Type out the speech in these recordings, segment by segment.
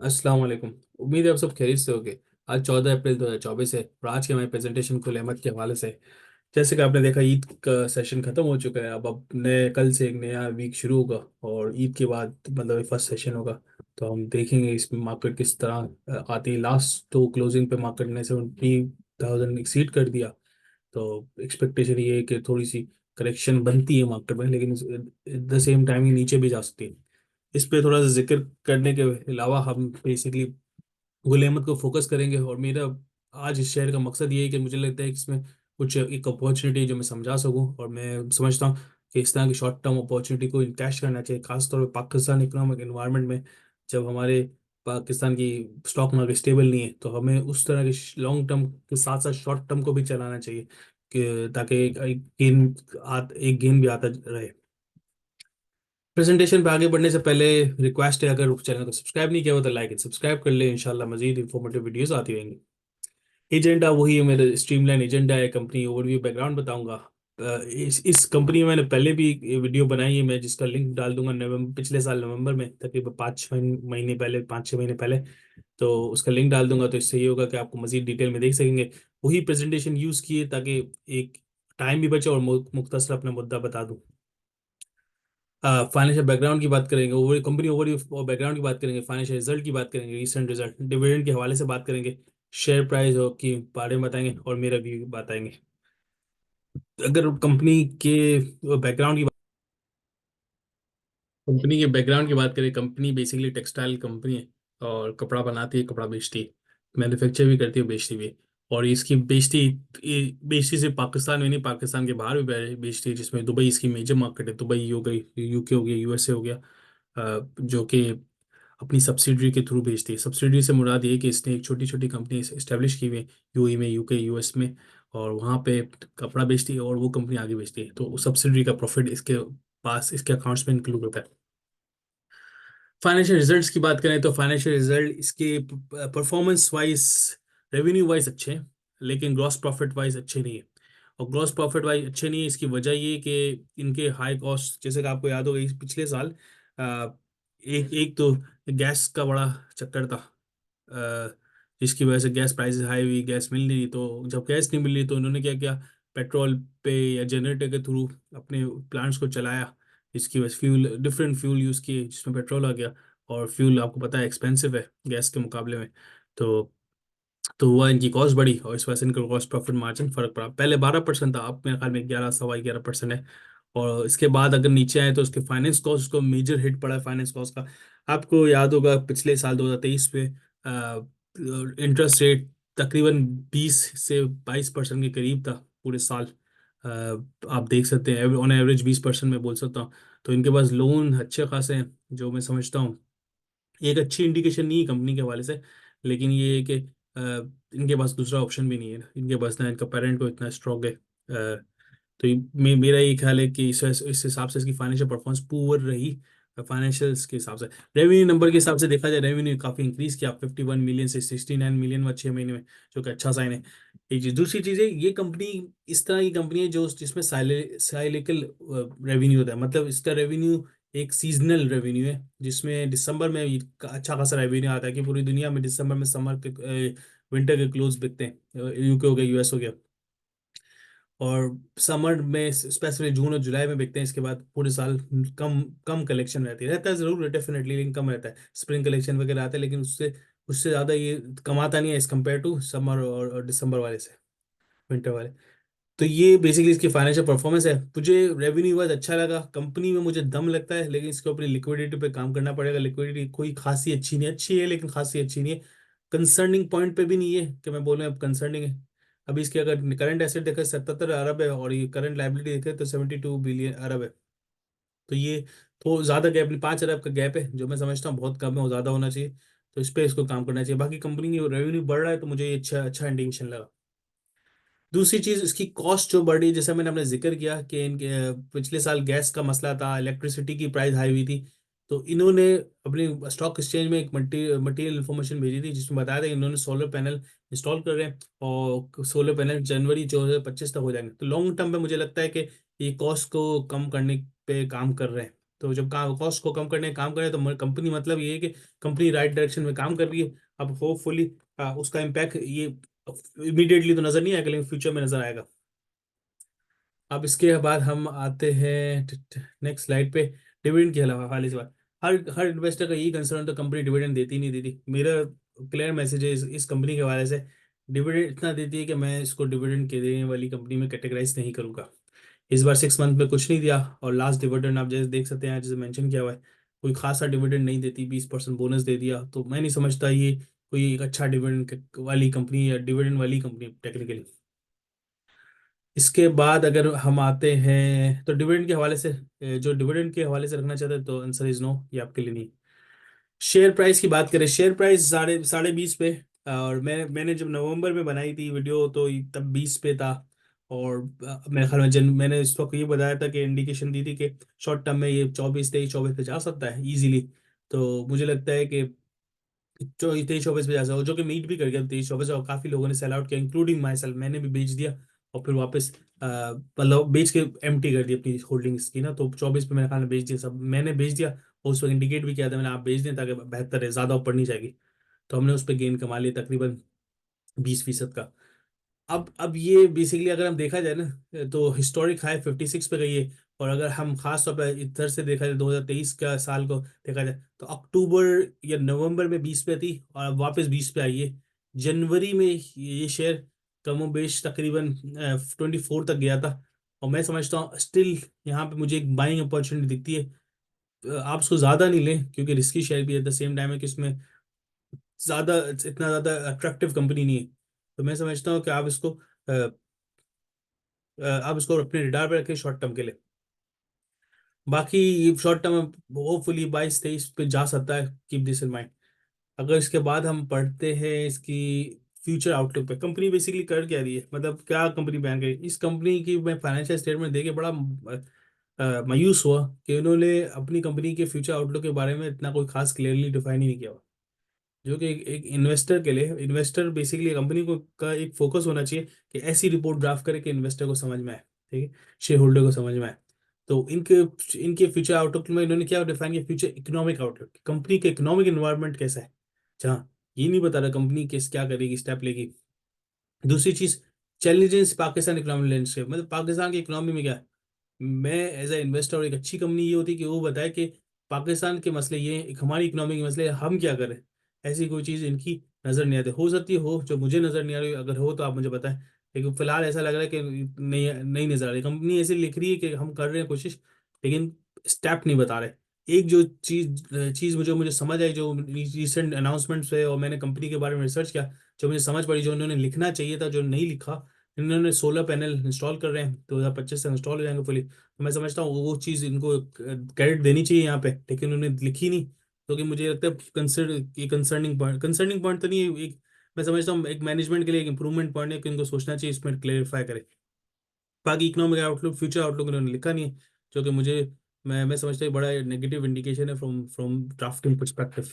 अस्सलाम वालेकुम। उम्मीद है आप सब खैरियत से होंगे। आज 14 अप्रैल 2024 है और आज के हमारे प्रेजेंटेशन खुल अहमद के हवाले से। जैसे कि आपने देखा, ईद का सेशन खत्म हो चुका है। अब नए कल से एक नया वीक शुरू होगा और ईद के बाद मतलब फर्स्ट सेशन होगा। तो हम देखेंगे इसमें मार्केट किस तरह आती है। लास्ट तो क्लोजिंग पे मार्केट ने 70,000 एक्सीड कर दिया। तो एक्सपेक्टेशन ये है कि थोड़ी सी करेक्शन बनती है मार्केट में, लेकिन एट द सेम टाइम ये नीचे भी जा सकती है। इस पे थोड़ा सा जिक्र करने के अलावा हम बेसिकली गुल अहमद को फोकस करेंगे। और मेरा आज इस शेयर का मकसद ये है कि मुझे लगता है कि इसमें कुछ एक अपॉर्चुनिटी जो मैं समझा सकूं, और मैं समझता हूँ कि इस तरह की शॉर्ट टर्म अपॉर्चुनिटी को इनकैश करना चाहिए, खासतौर पर पाकिस्तान इकोनॉमिक एनवायरनमेंट में। जब हमारे पाकिस्तान की स्टॉक मार्केट स्टेबल नहीं है, तो हमें उस तरह के लॉन्ग टर्म के साथ साथ शॉर्ट टर्म को भी चलाना चाहिए, कि ताकि एक गेन भी आता रहे। प्रेजेंटेशन पे आगे बढ़ने से पहले रिक्वेस्ट है, अगर चैनल को सब्सक्राइब नहीं किया हो तो लाइक एंड सब्सक्राइब कर ले। इंशाल्लाह मजीद इंफॉर्मेटिव वीडियोस आती रहेंगी। एजेंडा वही है, मेरा स्ट्रीमलाइन एजेंडा है। कंपनी ओवरव्यू बैकग्राउंड बताऊंगा। इस कंपनी में मैंने पहले भी एक वीडियो बनाई है, मैं जिसका लिंक डाल दूंगा नवंबर, पिछले साल नवंबर में, तकरीबन 5-6 महीने पहले, 5-6 महीने पहले। तो उसका लिंक डाल दूंगा, तो इससे ये होगा कि आपको मजीद डिटेल में देख सकेंगे। वही प्रेजेंटेशन यूज किए ताकि एक टाइम भी बचे और मुख्तसर अपना मुद्दा बता दूं। फाइनेंशियल बैकग्राउंड की बात करेंगे, ओवर कंपनी ओवरव्यू और बैकग्राउंड की बात करेंगे, फाइनेंशियल रिजल्ट की बात करेंगे, रिसेंट रिजल्ट, डिविडेंड के हवाले से बात करेंगे, शेयर प्राइस और की बारे में बताएंगे, और मेरा व्यू बताएंगे। अगर कंपनी के बैकग्राउंड की बात करें, कंपनी बेसिकली टेक्सटाइल कंपनी है और कपड़ा बनाती है, कपड़ा बेचती है, मैन्युफैक्चर भी करती है, बेचती भी है। और इसकी बेचती सिर्फ पाकिस्तान में नहीं, पाकिस्तान के बाहर भी बेचती है, जिसमें दुबई इसकी मेजर मार्केट है। दुबई हो गई, यूके हो गया, यूएसए हो गया, जो कि अपनी सब्सिडरी के थ्रू भेजती है। सब्सिडरी से मुराद ये है कि इसने एक छोटी छोटी कंपनी इस्टेब्लिश की हुई है यूएई में, यूके, यूएस में, और वहाँ पे कपड़ा बेचती है और वो कंपनी आगे बेचती है, तो सब्सिडरी का प्रॉफिट इसके पास, इसके अकाउंट्स में इंक्लूड होता है। फाइनेंशियल रिजल्ट्स की बात करें तो फाइनेंशियल रिजल्ट इसके परफॉर्मेंस वाइज, रेवेन्यू वाइज अच्छे हैं, लेकिन ग्रॉस प्रॉफिट वाइज अच्छे नहीं है। और ग्रॉस प्रॉफिट वाइज अच्छे नहीं है, इसकी वजह ये है कि इनके हाई कॉस्ट, जैसे कि आपको याद होगा इस पिछले साल अ, एक एक तो गैस का बड़ा चक्कर था, अ, जिसकी वजह से गैस प्राइसेस हाई हुई, गैस मिल नहीं रही। तो जब गैस नहीं मिल रही तो इन्होंने क्या किया, पेट्रोल पे या जनरेटर के थ्रू अपने प्लांट्स को चलाया। इसकी वजह से फ्यूल, डिफरेंट फ्यूल यूज़ किए जिसमें पेट्रोल आ गया। और फ्यूल आपको पता है एक्सपेंसिव है गैस के मुकाबले में। तो तो हुआ इनकी कॉस्ट बढ़ी, और इस वजह से इनका कॉस्ट प्रॉफिट मार्जिन फर्क पड़ा। पहले 12% था, अब मेरे ख्याल में 11, 11.25% है। और इसके बाद अगर नीचे आए तो उसके फाइनेंस कॉस्ट को मेजर हिट पड़ा है, फाइनेंस कॉस्ट का। आपको याद होगा पिछले साल 2023 में इंटरेस्ट रेट तकरीबन 20 से 22% के करीब था पूरे साल। आप देख सकते हैं ऑन एवरेज 20% में बोल सकता हूँ। तो इनके पास लोन अच्छे खासे हैं, जो मैं समझता हूँ एक अच्छी इंडिकेशन नहीं है कंपनी के हवाले से। लेकिन ये है कि इनके पास दूसरा ऑप्शन भी नहीं है, इनके पास ना इनका पेरेंट को इतना स्ट्रॉन्ग है। तो मेरा ये ख्याल है कि इस हिसाब से इसकी फाइनेंशियल परफॉर्मेंस पुअर रही। फाइनेंशियल्स के हिसाब से, रेवेन्यू नंबर के हिसाब से देखा जाए, रेवेन्यू काफी इंक्रीज किया 51 मिलियन से 69 मिलियन में 6 महीने में, जो कि अच्छा साइन है। एक चीज, दूसरी चीज है, ये कंपनी इस तरह की कंपनी है जो जिसमें साइलिकल रेवेन्यू होता है। मतलब इसका रेवेन्यू एक सीजनल रेवेन्यू है, जिसमें दिसंबर में अच्छा खासा रेवेन्यू आता है, कि पूरी दुनिया में दिसंबर में समर के, विंटर के क्लोथ बिकते हैं, यूके हो गया, यूएस हो गया। और समर में स्पेसिफिकली जून और जुलाई में बिकते हैं। इसके बाद पूरे साल कम कम कलेक्शन रहती है, रहता है जरूर डेफिनेटली, लेकिन कम रहता है। स्प्रिंग कलेक्शन वगैरह आता है, लेकिन उससे उससे ज़्यादा ये कमाता नहीं है एज कम्पेयर टू समर और दिसंबर वाले से, विंटर वाले। तो ये बेसिकली इसकी फाइनेंशियल परफॉर्मेंस है। मुझे रेवेन्यू वाइज अच्छा लगा, कंपनी में मुझे दम लगता है, लेकिन इसको अपनी लिक्विडिटी पे काम करना पड़ेगा। लिक्विडिटी कोई खासी अच्छी नहीं, अच्छी है लेकिन खासी अच्छी नहीं है। कंसर्निंग पॉइंट पे भी नहीं है कि मैं बोलूँ अब कंसर्निंग है। अभी इसके अगर करंट एसेट देखे 77 अरब है, और ये करंट लाइबिलिटी देखे तो 72 बिलियन अरब है। तो ये तो ज़्यादा गैप नहीं, 5 अरब का गैप है, जो मैं समझता हूँ बहुत कम है, और ज़्यादा होना चाहिए। तो इस पे इसको काम करना चाहिए। बाकी कंपनी की रेवेन्यू बढ़ रहा है, तो मुझे ये अच्छा अच्छा इंडिकेशन लगा। दूसरी चीज, इसकी कॉस्ट जो बढ़ी, जैसे मैंने अपने जिक्र किया कि इनके पिछले साल गैस का मसला था, इलेक्ट्रिसिटी की प्राइस हाई हुई थी। तो इन्होंने अपनी स्टॉक एक्सचेंज में एक मटेरियल इन्फॉर्मेशन भेजी थी, जिसमें बताया था कि इन्होंने सोलर पैनल इंस्टॉल कर रहे हैं, और सोलर पैनल जनवरी 2025 तक हो जाएंगे। तो लॉन्ग टर्म पे मुझे लगता है कि ये कॉस्ट को कम करने पे काम कर रहे हैं। तो जब कॉस्ट को कम करने का काम करें तो कंपनी, मतलब ये है कि कंपनी राइट डायरेक्शन में काम कर रही है। अब होपफुली उसका इम्पैक्ट ये इमीडिएटली तो नजर नहीं आएगा, लेकिन फ्यूचर में नजर आएगा। अब इसके बाद हम आते हैं नेक्स्ट स्लाइड पे, डिविडेंड के हवाले से बात। हर हर इन्वेस्टर का यही कंसर्न, तो कंपनी डिविडेंड देती नहीं देती। मेरा क्लियर मैसेज है इस कंपनी के हवाले से, डिविडेंड इतना देती है कि मैं इसको डिविडेंड के देने वाली कंपनी में कैटेगराइज नहीं करूंगा। इस बार 6 मंथ में कुछ नहीं दिया, और लास्ट डिविडेंड आप जैसे देख सकते हैं, जैसे मेंशन किया हुआ है, कोई खासा डिविडेंड नहीं देती, 20% बोनस दे दिया। तो मैं नहीं समझता ये कोई एक अच्छा डिविडेंड वाली कंपनी या डिविडेंड वाली कंपनी टेक्निकली। इसके बाद अगर हम आते हैं तो डिविडेंड के हवाले से, जो डिविडेंड के हवाले से रखना चाहते हैं, तो आंसर इज नो, ये आपके लिए नहीं। शेयर प्राइस की बात करें, शेयर प्राइस साढ़े साढ़े 20 पे। और मैंने जब नवंबर में बनाई थी वीडियो तो तब 20 पे था। और मेरे ख्याल में मैंने इस वक्त ये बताया था कि इंडिकेशन दी थी कि शॉर्ट टर्म में ये 24 23 24 पे जा सकता है इजीली। तो मुझे लगता है कि 23 24 पे जा सकता है, जो कि मीट भी कर गया 23 24, और काफी लोगों ने सेल आउट किया इंक्लूडिंग माई सेल्फ। मैंने भी बेच दिया और फिर वापस मतलब बेच के एम्प्टी कर दी अपनी होल्डिंग्स की ना। तो 24 पे मेरे ख्याल में बेच दिया, सब मैंने बेच दिया। और उस पर इंडिकेट भी किया था मैंने, आप बेच दें ताकि बेहतर है, ज्यादा ऊपर नहीं जाएगी। तो हमने उस पर गेन कमा लिया तकरीबन 20% का। अब ये बेसिकली अगर हम देखा जाए ना, तो हिस्टोरिक हाई 56 पे गई है। और अगर हम खास तौर पर इधर से देखा जाए 2023 का साल को देखा जाए, तो अक्टूबर या नवंबर में 20 पे थी और अब वापस 20 पे आई है। जनवरी में ये शेयर कमोबेश तकरीबन 24 तक गया था। और मैं समझता हूँ स्टिल यहाँ पे मुझे एक बाइंग अपॉर्चुनिटी दिखती है। आप उसको ज़्यादा नहीं लें, क्योंकि रिस्की शेयर भी एट द सेम टाइम है कि इसमें ज़्यादा इतना ज़्यादा अट्रैक्टिव कंपनी नहीं है। तो मैं समझता हूँ कि आप इसको अपने रिडार पे रखें शॉर्ट टर्म के लिए। बाकी शॉर्ट टर्म होपफुली 22 23 पे जा सकता है, कीप दिस इन माइंड। अगर इसके बाद हम पढ़ते हैं इसकी फ्यूचर आउटलुक पे, कंपनी बेसिकली कर क्या रही है, मतलब क्या कंपनी बैन करी। इस कंपनी की मैं फाइनेंशियल स्टेटमेंट देख के बड़ा मायूस हुआ कि उन्होंने अपनी कंपनी के फ्यूचर आउटलुक के बारे में इतना कोई खास क्लियरली डिफाइन ही नहीं किया हुआ। जो कि एक इन्वेस्टर के लिए, इन्वेस्टर बेसिकली कंपनी को का एक फोकस होना चाहिए कि ऐसी रिपोर्ट ड्राफ्ट करे कि इन्वेस्टर को समझ में आए, ठीक है, शेयर होल्डर को समझ में आए। तो इनके इनके फ्यूचर आउटलुक में इन्होंने क्या डिफाइन किया, फ्यूचर इकोनॉमिक आउटलुक, कंपनी के इकोनॉमिक एनवायरनमेंट कैसा है, जहाँ ये नहीं बता रहा कंपनी किस क्या करेगी, स्टेप लेगी। दूसरी चीज, चैलेंजेस पाकिस्तान इकोनॉमिक लैंडस्केप, मतलब पाकिस्तान की इकोनॉमी में क्या है। मैं एज ए इन्वेस्टर, और एक अच्छी कंपनी ये होती है कि वो बताए कि पाकिस्तान के मसले ये हैं, एक हमारी इकोनॉमी के मसले हैं, हम क्या करें। ऐसी कोई चीज़ इनकी नज़र नहीं आती, हो सकती हो जो मुझे नज़र नहीं आ रही, अगर हो तो आप मुझे बताएं। लेकिन फिलहाल ऐसा लग रहा है कि नहीं नहीं नज़र आ रही। कंपनी ऐसे लिख रही है कि हम कर रहे हैं कोशिश, लेकिन स्टेप नहीं बता रहे। एक जो चीज़ चीज़ मुझे मुझे समझ आई, जो रिसेंट अनाउंसमेंट्स है, और मैंने कंपनी के बारे में रिसर्च किया, जो मुझे समझ पड़ी, जो उन्होंने लिखना चाहिए था जो नहीं लिखा, इन्होंने सोलर पैनल इंस्टॉल कर रहे हैं, 2025 से इंस्टॉल हो जाएंगे फुली। तो मैं समझता हूँ वो चीज़ इनको क्रेडिट देनी चाहिए यहाँ पे, लेकिन उन्होंने लिखी नहीं। क्योंकि मुझे लगता है कंसर्निंग पॉइंट तो नहीं है, एक मैं समझता हूँ एक मैनेजमेंट के लिए एक इंप्रूवमेंट पॉइंट है कि इनको सोचना चाहिए, इसमें क्लेरिफाई करे। बाकी इकोनॉमिक आउटलुक, फ्यूचर आउटलुक इन्होंने लिखा नहीं है, जो कि मुझे, मैं समझता हूँ बड़ा नेगेटिव इंडिकेशन है फ्रॉम फ्रॉम ड्राफ्टिंग परस्पेक्टिव।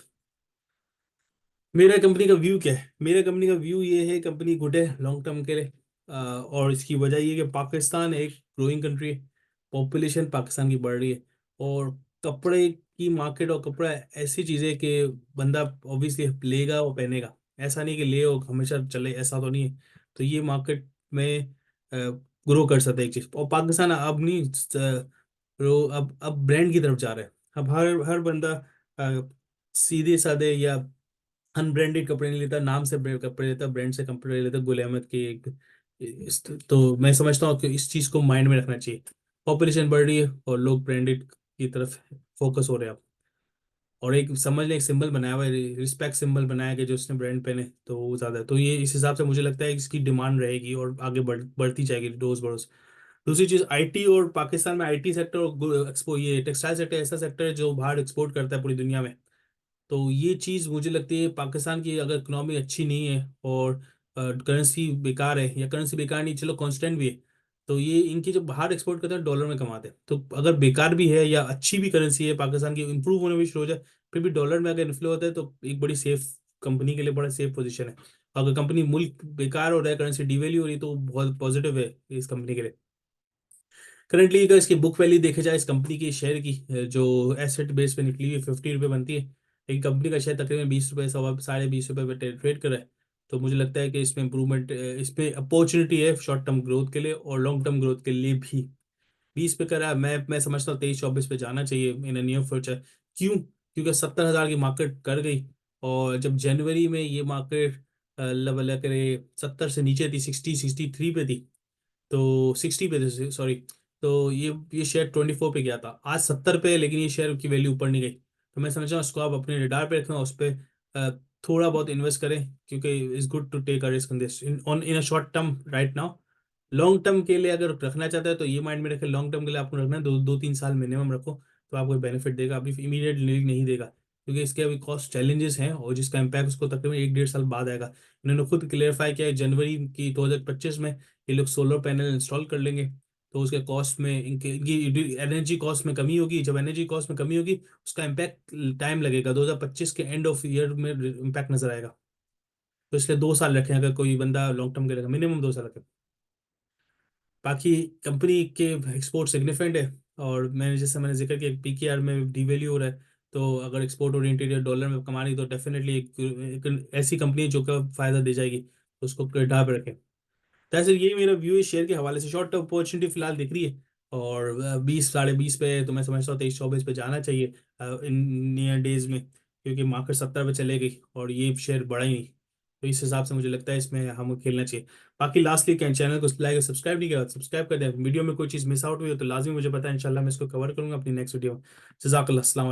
मेरा कंपनी का व्यू क्या है, मेरा कंपनी का व्यू ये है, कंपनी गुड है लॉन्ग टर्म के लिए। और इसकी वजह ये है कि पाकिस्तान एक ग्रोइंग कंट्री है, पॉपुलेशन पाकिस्तान की बढ़ रही है। और कपड़े की मार्केट, और कपड़ा ऐसी चीज़ है कि बंदा ऑब्वियसली लेगा और पहनेगा, ऐसा नहीं कि ले और हमेशा चले, ऐसा तो नहीं है। तो ये मार्केट में ग्रो कर सकता है एक चीज़। और पाकिस्तान अब नहीं अब ब्रांड की तरफ जा रहा है। अब हर हर बंदा सीधे साधे या अनब्रांडेड कपड़े नहीं लेता, नाम से कपड़े लेता, ब्रांड से कपड़े लेता, गुल अहमद के एक तो मैं समझता हूँ कि इस चीज़ को माइंड में रखना चाहिए। पॉपुलेशन बढ़ रही है और लोग ब्रांडेड की तरफ फोकस हो रहे हैं अब। और एक समझ लें, एक सिंबल बनाया हुआ है, रिस्पेक्ट सिंबल बनाया गया, जो उसने ब्रांड पहने तो वो ज़्यादा है। तो ये इस हिसाब से मुझे लगता है कि इसकी डिमांड रहेगी और आगे बढ़ती जाएगी रोज बरोज। दूसरी चीज़, आईटी, और पाकिस्तान में आईटी सेक्टर और एक्सपो ये टेक्सटाइल सेक्टर ऐसा सेक्टर है जो बाहर एक्सपोर्ट करता है पूरी दुनिया में। तो ये चीज़ मुझे लगती है, पाकिस्तान की अगर इकोनॉमी अच्छी नहीं है और करेंसी बेकार है, या करेंसी बेकार नहीं, चलो कांस्टेंट भी है, तो ये इनकी जो बाहर एक्सपोर्ट करते हैं डॉलर में कमाते हैं। तो अगर बेकार भी है या अच्छी भी करेंसी है पाकिस्तान की, इंप्रूव होने भी शुरू हो जाए, फिर भी डॉलर में अगर इन्फ्लो होता है, तो एक बड़ी सेफ कंपनी के लिए बड़ा सेफ पोजीशन है। अगर कंपनी मुल्क बेकार हो रहा है, करेंसी डिवेल्यू हो रही है, तो बहुत पॉजिटिव है इस कंपनी के लिए। करंटली अगर इसकी बुक वैल्यू देखा जाए इस कंपनी की शेयर की, जो एसेट बेस पे निकली हुई 50 रुपये बनती है, लेकिन कंपनी का शेयर तकरीबन 20 रुपये, सवा 20.5 रुपये पे ट्रेड कर रहा है। तो मुझे लगता है कि इसमें इंप्रूवमेंट, इसमें अपॉर्चुनिटी है शॉर्ट टर्म ग्रोथ के लिए और लॉन्ग टर्म ग्रोथ के लिए भी। 20 पे करा है, मैं समझता हूँ 23-24 पे जाना चाहिए इन नियर फ्यूचर। क्यों? क्योंकि 70,000 की मार्केट कर गई, और जब जनवरी में ये मार्केट लेवल करे 70 से नीचे थी, 63 पे थी, तो 60 पे थे, सॉरी। तो ये शेयर 24 पे गया था, आज 70 पे है, लेकिन ये शेयर की वैल्यू ऊपर नहीं गई। तो मैं समझ रहा हूँ इसको आप अपने रिडार पे रखें, उस पर थोड़ा बहुत इन्वेस्ट करें, क्योंकि it's good to take a risk in this in a short term right now. Long term के लिए अगर रखना चाहते हैं तो ये माइंड में रखें, लॉन्ग टर्म के लिए आपको रखना है 2-3 साल मिनिमम रखो, तो आपको बेनिफिट देगा, अभी इमीडिएट नहीं देगा, क्योंकि इसके अभी कॉस्ट चैलेंजेस हैं और जिसका इम्पैक्ट उसको तकरीबन 1-1.5 साल बाद आएगा। इन्होंने खुद क्लियरफाई किया है जनवरी की 2025 में ये लोग सोलर पैनल इंस्टॉल कर लेंगे, तो उसके कॉस्ट में इनकी एनर्जी कॉस्ट में कमी होगी। जब एनर्जी कॉस्ट में कमी होगी, उसका इम्पैक्ट टाइम लगेगा, 2025 के एंड ऑफ ईयर में इम्पैक्ट नजर आएगा। तो इसलिए 2 साल रखें, अगर कोई बंदा लॉन्ग टर्म करेगा मिनिमम 2 साल रखें। बाकी कंपनी के एक्सपोर्ट सिग्निफिकेंट है, और मैंने जिक्र किया पीकेआर में डीवैल्यू हो रहा है, तो अगर एक्सपोर्ट ओरिएंटेड या डॉलर में कमानी, तो डेफिनेटली एक ऐसी कंपनी है जो का फायदा दे जाएगी, तो उसको ढाब रखें। दरअसल यही मेरा व्यू है शेयर के हवाले से, शॉर्ट टर्म अपॉर्चुनिटी फिलहाल दिख रही है, और 20 साढ़े 20 पे है, तो मैं समझता हूँ 23-24 पे जाना चाहिए इन नियर डेज में, क्योंकि मार्केट 70 पे चले गई और ये शेयर बढ़ा ही नहीं। तो इस हिसाब से मुझे लगता है इसमें हम खेलना चाहिए। बाकी लास्टली, क्या चैनल को लाइक और सब्सक्राइब नहीं किया, सब्सक्राइब कर दें। वीडियो में कोई चीज़ मिस आउट हुई हो तो लाजमी मुझे पता है, इंशाल्लाह मैं इसको कवर करूंगा अपनी नेक्स्ट वीडियो में। जज़ाकल्लाह, अस्सलाम वालेकुम।